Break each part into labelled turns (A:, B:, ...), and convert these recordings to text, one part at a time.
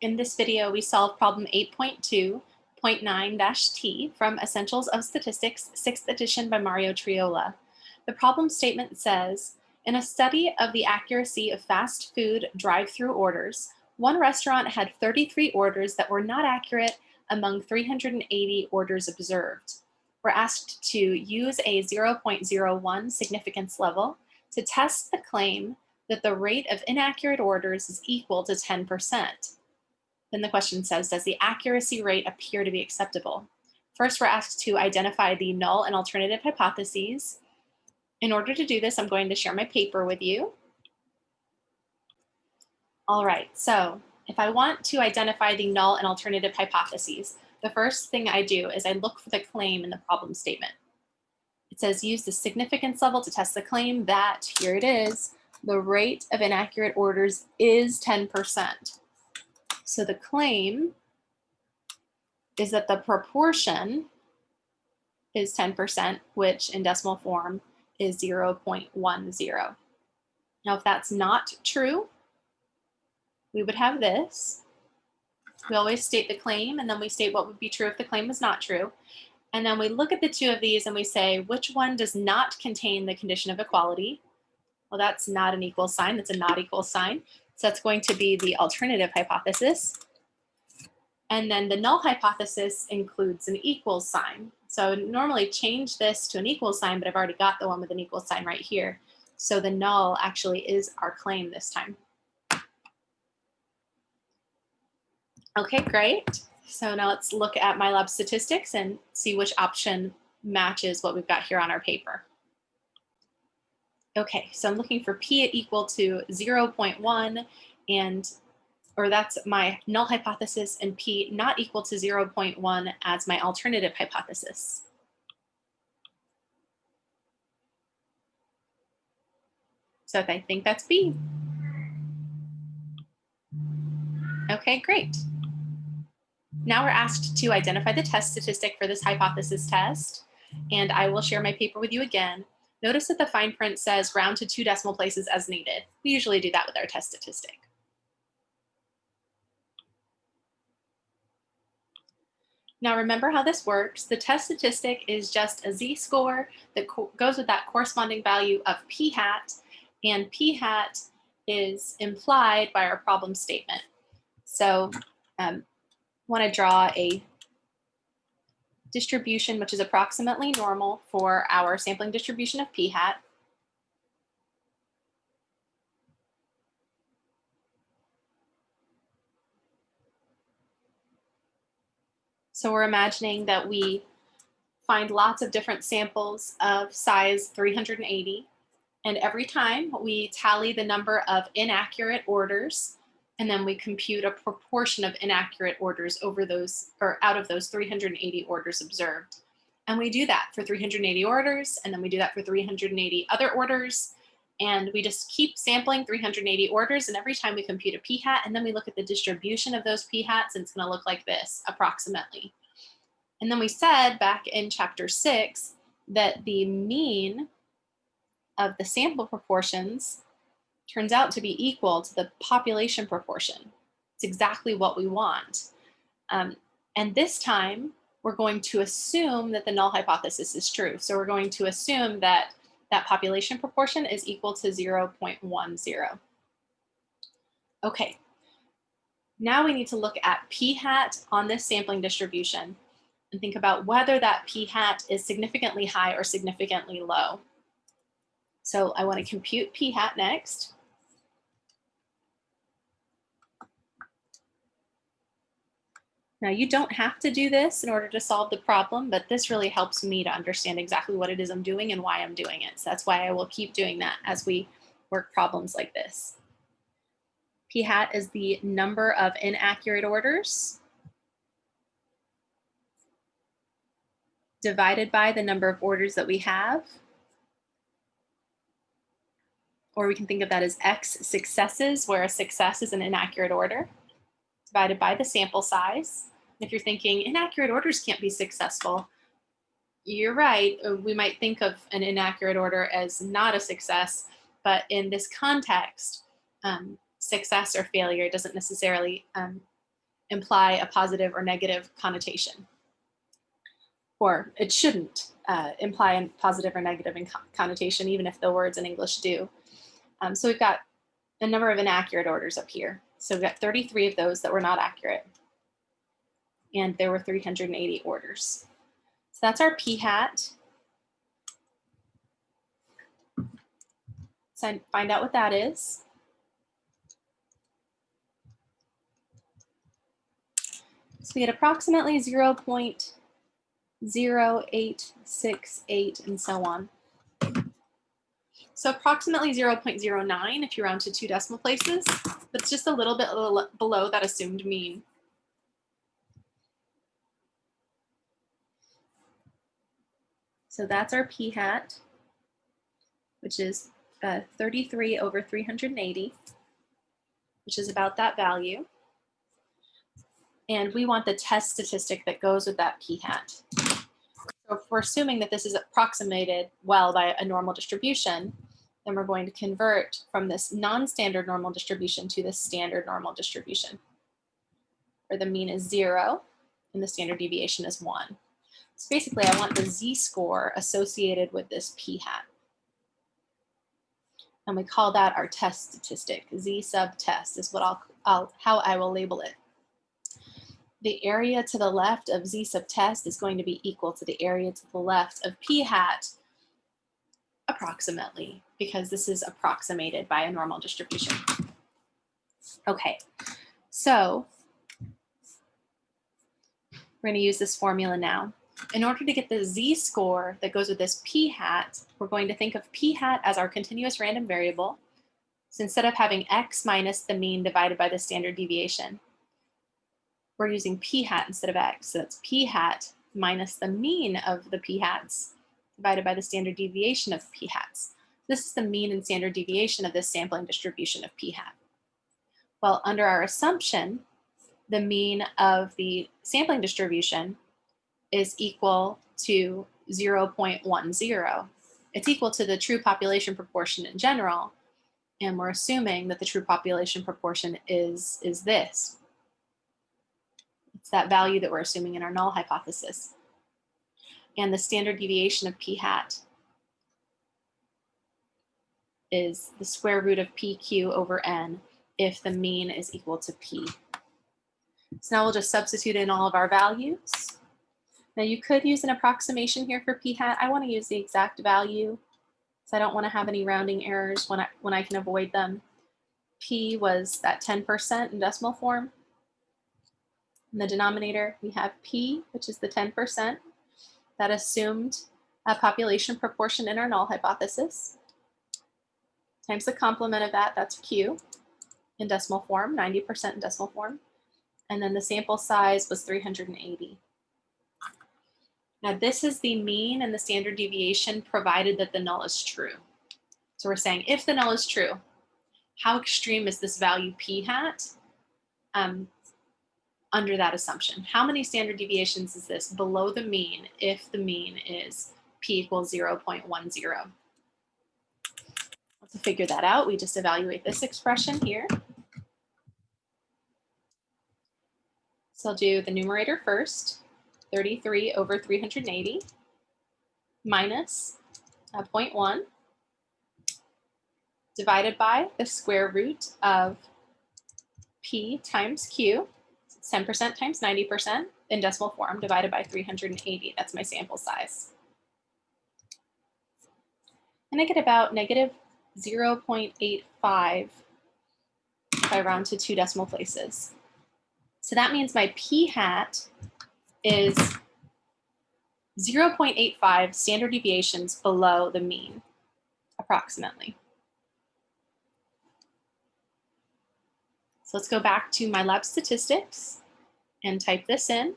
A: In this video, we solve problem 8.2.9-T from Essentials of Statistics, 6th edition by Mario Triola. The problem statement says, in a study of the accuracy of fast food drive-through orders, one restaurant had 33 orders that were not accurate among 380 orders observed. We're asked to use a 0.01 significance level to test the claim that the rate of inaccurate orders is equal to 10%. Then the question says, does the accuracy rate appear to be acceptable? First, we're asked to identify the null and alternative hypotheses. In order to do this, I'm going to share my paper with you. All right, so if I want to identify the null and alternative hypotheses, the first thing I do is I look for the claim in the problem statement. It says use the significance level to test the claim that, here it is, the rate of inaccurate orders is 10%. So the claim is that the proportion is 10%, which in decimal form is 0.10. Now, if that's not true, we would have this. We always state the claim, and then we state what would be true if the claim was not true. And then we look at the two of these and we say, which one does not contain the condition of equality? Well, that's not an equal sign, that's a not equal sign. So that's going to be the alternative hypothesis. And then the null hypothesis includes an equal sign. So normally change this to an equal sign, but I've already got the one with an equal sign right here. So the null actually is our claim this time. Okay, great. So now let's look at MyLab statistics and see which option matches what we've got here on our paper. Okay, so I'm looking for P equal to 0.1 or that's my null hypothesis, and P not equal to 0.1 as my alternative hypothesis. So I think that's B. Okay, great. Now we're asked to identify the test statistic for this hypothesis test, and I will share my paper with you again. Notice that the fine print says round to 2 decimal places as needed. We usually do that with our test statistic. Now remember how this works. The test statistic is just a z-score that goes with that corresponding value of p hat, and p hat is implied by our problem statement. So I want to draw a distribution which is approximately normal for our sampling distribution of p hat. So we're imagining that we find lots of different samples of size 380, and every time we tally the number of inaccurate orders, and then we compute a proportion of inaccurate orders over those, or out of those 380 orders observed. And we do that for 380 orders, and then we do that for 380 other orders, and we just keep sampling 380 orders, and every time we compute a p hat, and then we look at the distribution of those p hats, and it's going to look like this, approximately. And then we said back in chapter 6 that the mean of the sample proportions turns out to be equal to the population proportion. It's exactly what we want. And this time, we're going to assume that the null hypothesis is true. So we're going to assume that that population proportion is equal to 0.10. Okay, now we need to look at p hat on this sampling distribution and think about whether that p hat is significantly high or significantly low. So I want to compute p hat next. Now, you don't have to do this in order to solve the problem, but this really helps me to understand exactly what it is I'm doing and why I'm doing it. So that's why I will keep doing that as we work problems like this. P hat is the number of inaccurate orders divided by the number of orders that we have. Or we can think of that as X successes, where a success is an inaccurate order, divided by the sample size. If you're thinking inaccurate orders can't be successful, you're right. We might think of an inaccurate order as not a success, but in this context, success or failure doesn't necessarily imply a positive or negative connotation. Or it shouldn't imply a positive or negative connotation, even if the words in English do. So we've got a number of inaccurate orders up here. So we've got 33 of those that were not accurate. And there were 380 orders. So that's our p hat. So find out what that is. So we had approximately 0.0868 and so on. So approximately 0.09 if you round to 2 decimal places, but it's just a little bit below that assumed mean. So that's our p hat, which is 33 over 380, which is about that value. And we want the test statistic that goes with that p hat. So if we're assuming that this is approximated well by a normal distribution, then we're going to convert from this non-standard normal distribution to the standard normal distribution, where the mean is 0 and the standard deviation is 1. So basically, I want the z-score associated with this p hat. And we call that our test statistic. Z sub test is what how I will label it. The area to the left of z sub test is going to be equal to the area to the left of p hat approximately, because this is approximated by a normal distribution. Okay, so we're going to use this formula now. In order to get the z-score that goes with this p hat, we're going to think of p hat as our continuous random variable. So instead of having x minus the mean divided by the standard deviation, we're using p hat instead of x. So that's p hat minus the mean of the p hats divided by the standard deviation of p hats. This is the mean and standard deviation of this sampling distribution of p hat. Well, under our assumption, the mean of the sampling distribution is equal to 0.10. It's equal to the true population proportion in general, and we're assuming that the true population proportion is this. It's that value that we're assuming in our null hypothesis. And the standard deviation of p hat is the square root of pq over n if the mean is equal to p. So now we'll just substitute in all of our values. Now you could use an approximation here for p hat. I want to use the exact value, so I don't want to have any rounding errors when I can avoid them. P was that 10% in decimal form. In the denominator, we have p, which is the 10%. That assumed a population proportion in our null hypothesis, times the complement of that, that's q, in decimal form, 90% in decimal form. And then the sample size was 380. Now this is the mean and the standard deviation provided that the null is true. So we're saying if the null is true, how extreme is this value p hat under that assumption? How many standard deviations is this below the mean if the mean is p equals 0.10? To figure that out, we just evaluate this expression here. So I'll do the numerator first, 33 over 380 minus 0.1 divided by the square root of p times q, 10% times 90% in decimal form, divided by 380. That's my sample size. And I get about negative 0.85 if I round to 2 decimal places. So that means my p hat is 0.85 standard deviations below the mean, approximately. So let's go back to my lab statistics and type this in.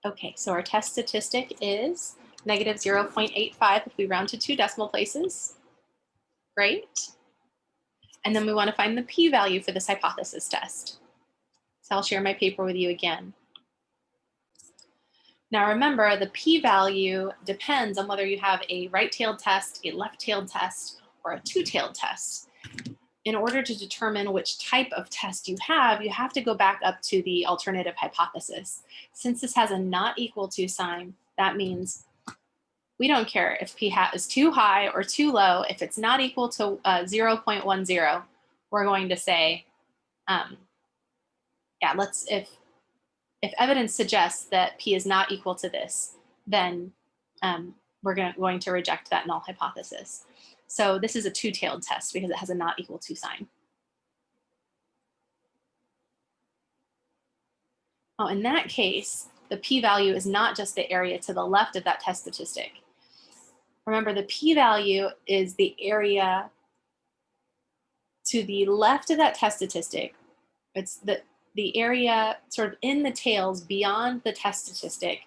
A: Okay, so our test statistic is negative 0.85 if we round to 2 decimal places. Great. And then we want to find the p-value for this hypothesis test. So I'll share my paper with you again. Now remember, the p-value depends on whether you have a right-tailed test, a left-tailed test, or a two-tailed test. in order to determine which type of test you have to go back up to the alternative hypothesis. Since this has a not equal to sign, that means we don't care if p hat is too high or too low. If it's not equal to 0.10, we're going to say, yeah, if evidence suggests that p is not equal to this, then we're going to reject that null hypothesis. So this is a two-tailed test because it has a not equal to sign. Oh, in that case, the p-value is not just the area to the left of that test statistic. Remember, the p-value is the area to the left of that test statistic. It's the area sort of in the tails beyond the test statistic.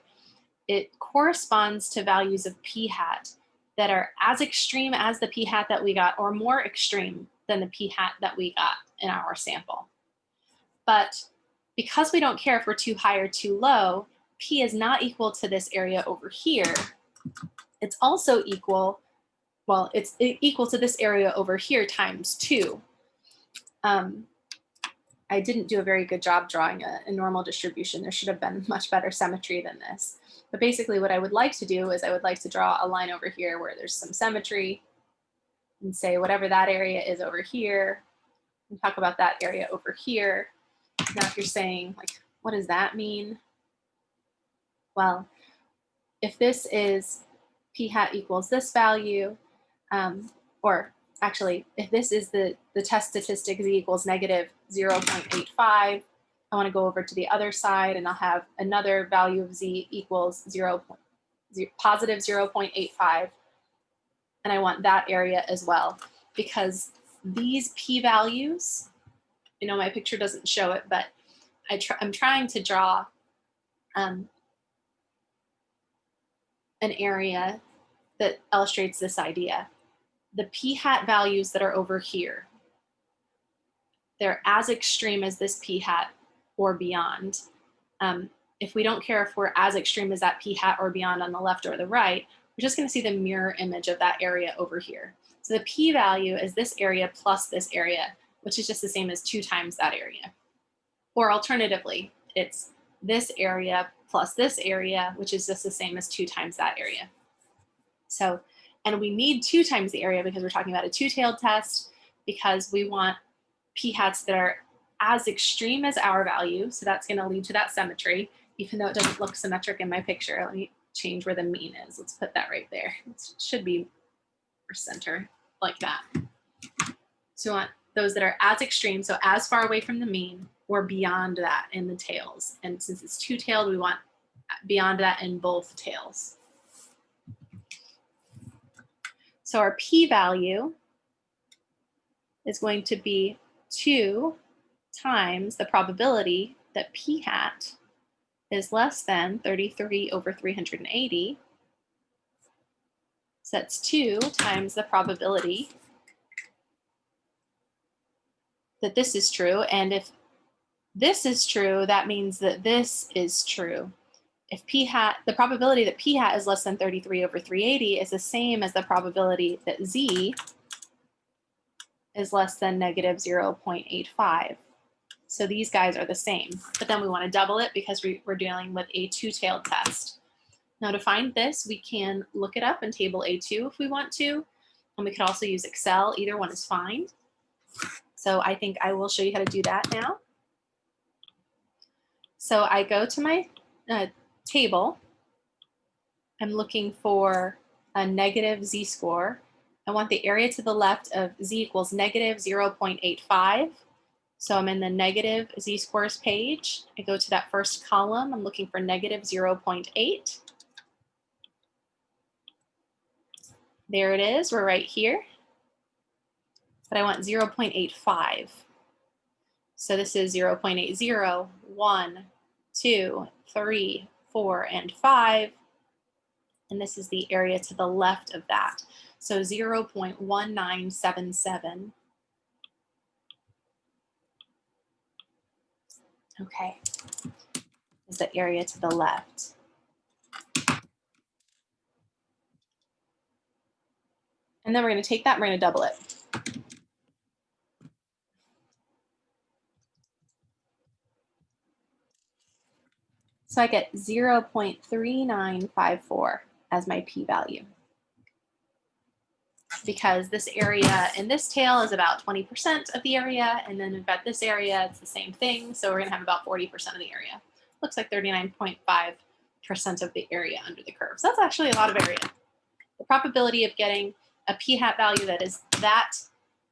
A: It corresponds to values of p hat that are as extreme as the p hat that we got or more extreme than the p hat that we got in our sample. But because we don't care if we're too high or too low, p is not equal to this area over here. It's also equal, well, it's equal to this area over here times 2. I didn't do a very good job drawing a normal distribution. There should have been much better symmetry than this. But basically what I would like to do is I would like to draw a line over here where there's some symmetry and say whatever that area is over here, and talk about that area over here. Now if you're saying, like, what does that mean? Well, if this is p hat equals this value, or actually, if this is the test statistic z equals negative 0.85, I want to go over to the other side and I'll have another value of z equals positive 0.85. And I want that area as well, because these p-values, you know, my picture doesn't show it, but I'm trying to draw an area that illustrates this idea. The p hat values that are over here, they're as extreme as this p hat or beyond. If we don't care if we're as extreme as that p hat or beyond on the left or the right, we're just going to see the mirror image of that area over here. So the p-value is this area plus this area, which is just the same as 2 times that area. Or alternatively, it's this area plus this area, which is just the same as 2 times that area. So, and we need 2 times the area because we're talking about a two-tailed test, because we want p hats that are as extreme as our value. So that's going to lead to that symmetry, even though it doesn't look symmetric in my picture. Let me change where the mean is. Let's put that right there. It should be for center, like that. So we want those that are as extreme, so as far away from the mean or beyond that in the tails. And since it's two-tailed, we want beyond that in both tails. So our p-value is going to be 2 times the probability that p hat is less than 33 over 380. So that's 2 times the probability that this is true. And if this is true, that means that this is true. If p hat, the probability that p hat is less than 33 over 380 is the same as the probability that z is less than negative 0.85. So these guys are the same, but then we want to double it because we're dealing with a two-tailed test. Now to find this, we can look it up in table A2 if we want to, and we could also use Excel. Either one is fine. So I think I will show you how to do that now. So I go to my table. I'm looking for a negative z-score. I want the area to the left of z equals negative 0.85. So I'm in the negative z-scores page. I go to that first column. I'm looking for negative 0.8. There it is. We're right here. But I want 0.85. So this is 0.80, 1, 2, 3, 4, and 5. And this is the area to the left of that. So 0.1977. Okay, is the area to the left. And then we're going to take that and we're going to double it. So I get 0.3954 as my p-value. Because this area in this tail is about 20% of the area, and then we've got this area, it's the same thing, so we're going to have about 40% of the area. Looks like 39.5% of the area under the curve. So that's actually a lot of area. The probability of getting a p-hat value that is that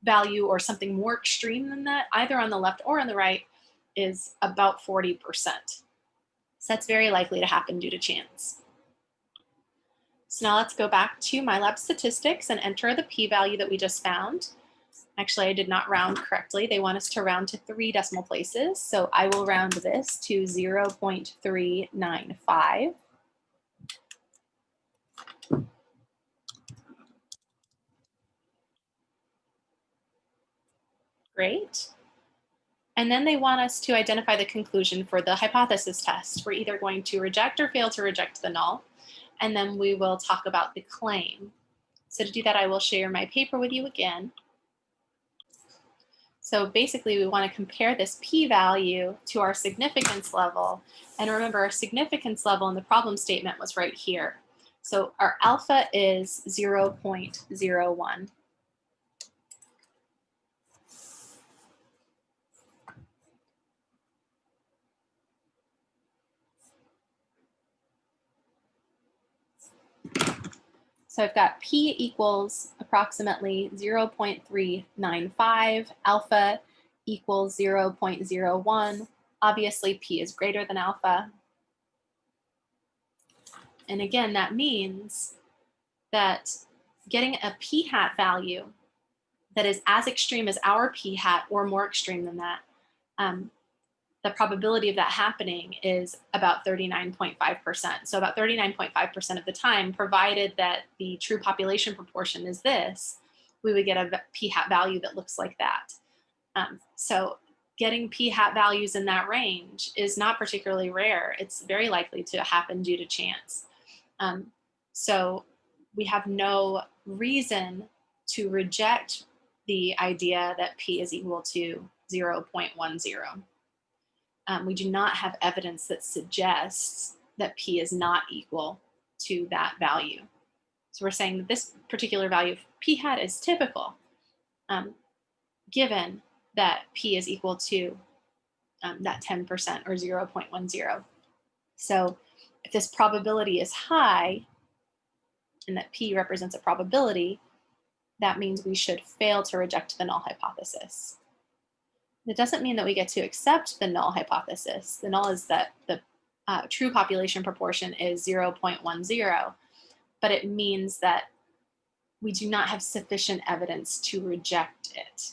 A: value or something more extreme than that, either on the left or on the right, is about 40%. So that's very likely to happen due to chance. So now let's go back to MyLab statistics and enter the p-value that we just found. Actually, I did not round correctly. They want us to round to 3 decimal places. So I will round this to 0.395. Great. And then they want us to identify the conclusion for the hypothesis test. We're either going to reject or fail to reject the null. And then we will talk about the claim. So to do that, I will share my paper with you again. So basically, we want to compare this p-value to our significance level. And remember, our significance level in the problem statement was right here. So our alpha is 0.01. So I've got p equals approximately 0.395, alpha equals 0.01. Obviously, p is greater than alpha. And again, that means that getting a p-hat value that is as extreme as our p-hat or more extreme than that, the probability of that happening is about 39.5%. So about 39.5% of the time, provided that the true population proportion is this, we would get a p-hat value that looks like that. So getting p-hat values in that range is not particularly rare. It's very likely to happen due to chance. So we have no reason to reject the idea that p is equal to 0.10. We do not have evidence that suggests that p is not equal to that value. So we're saying that this particular value of p-hat is typical, given that p is equal to that 10% or 0.10. So if this probability is high, and that p represents a probability, that means we should fail to reject the null hypothesis. It doesn't mean that we get to accept the null hypothesis. The null is that the true population proportion is 0.10, but it means that we do not have sufficient evidence to reject it.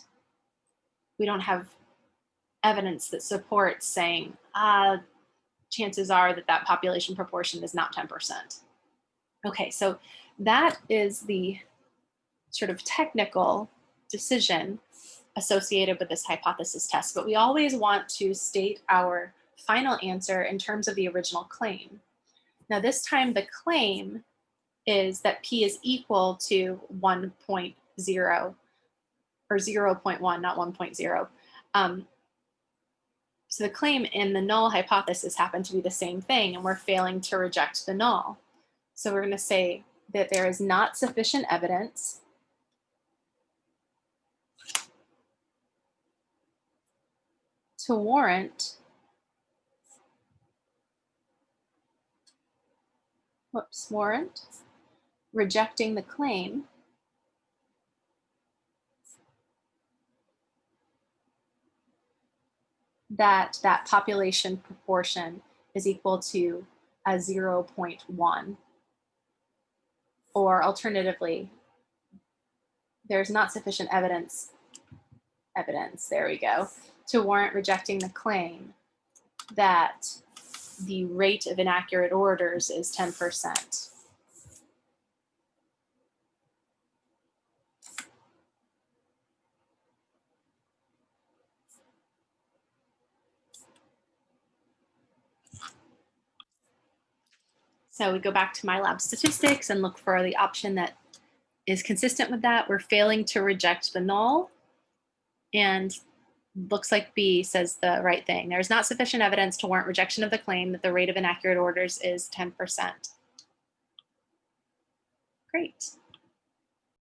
A: We don't have evidence that supports saying, chances are that that population proportion is not 10%. Okay, so that is the sort of technical decision associated with this hypothesis test, but we always want to state our final answer in terms of the original claim. Now this time the claim is that p is equal to 1.0 or 0.1, not 1.0. So the claim and the null hypothesis happen to be the same thing, and we're failing to reject the null. So we're going to say that there is not sufficient evidence to warrant rejecting the claim that that population proportion is equal to a 0.1. Or alternatively, there's not sufficient evidence, there we go, to warrant rejecting the claim that the rate of inaccurate orders is 10%. So we go back to MyLab statistics and look for the option that is consistent with that. We're failing to reject the null, and Looks like B says the right thing. There is not sufficient evidence to warrant rejection of the claim that the rate of inaccurate orders is 10%. Great.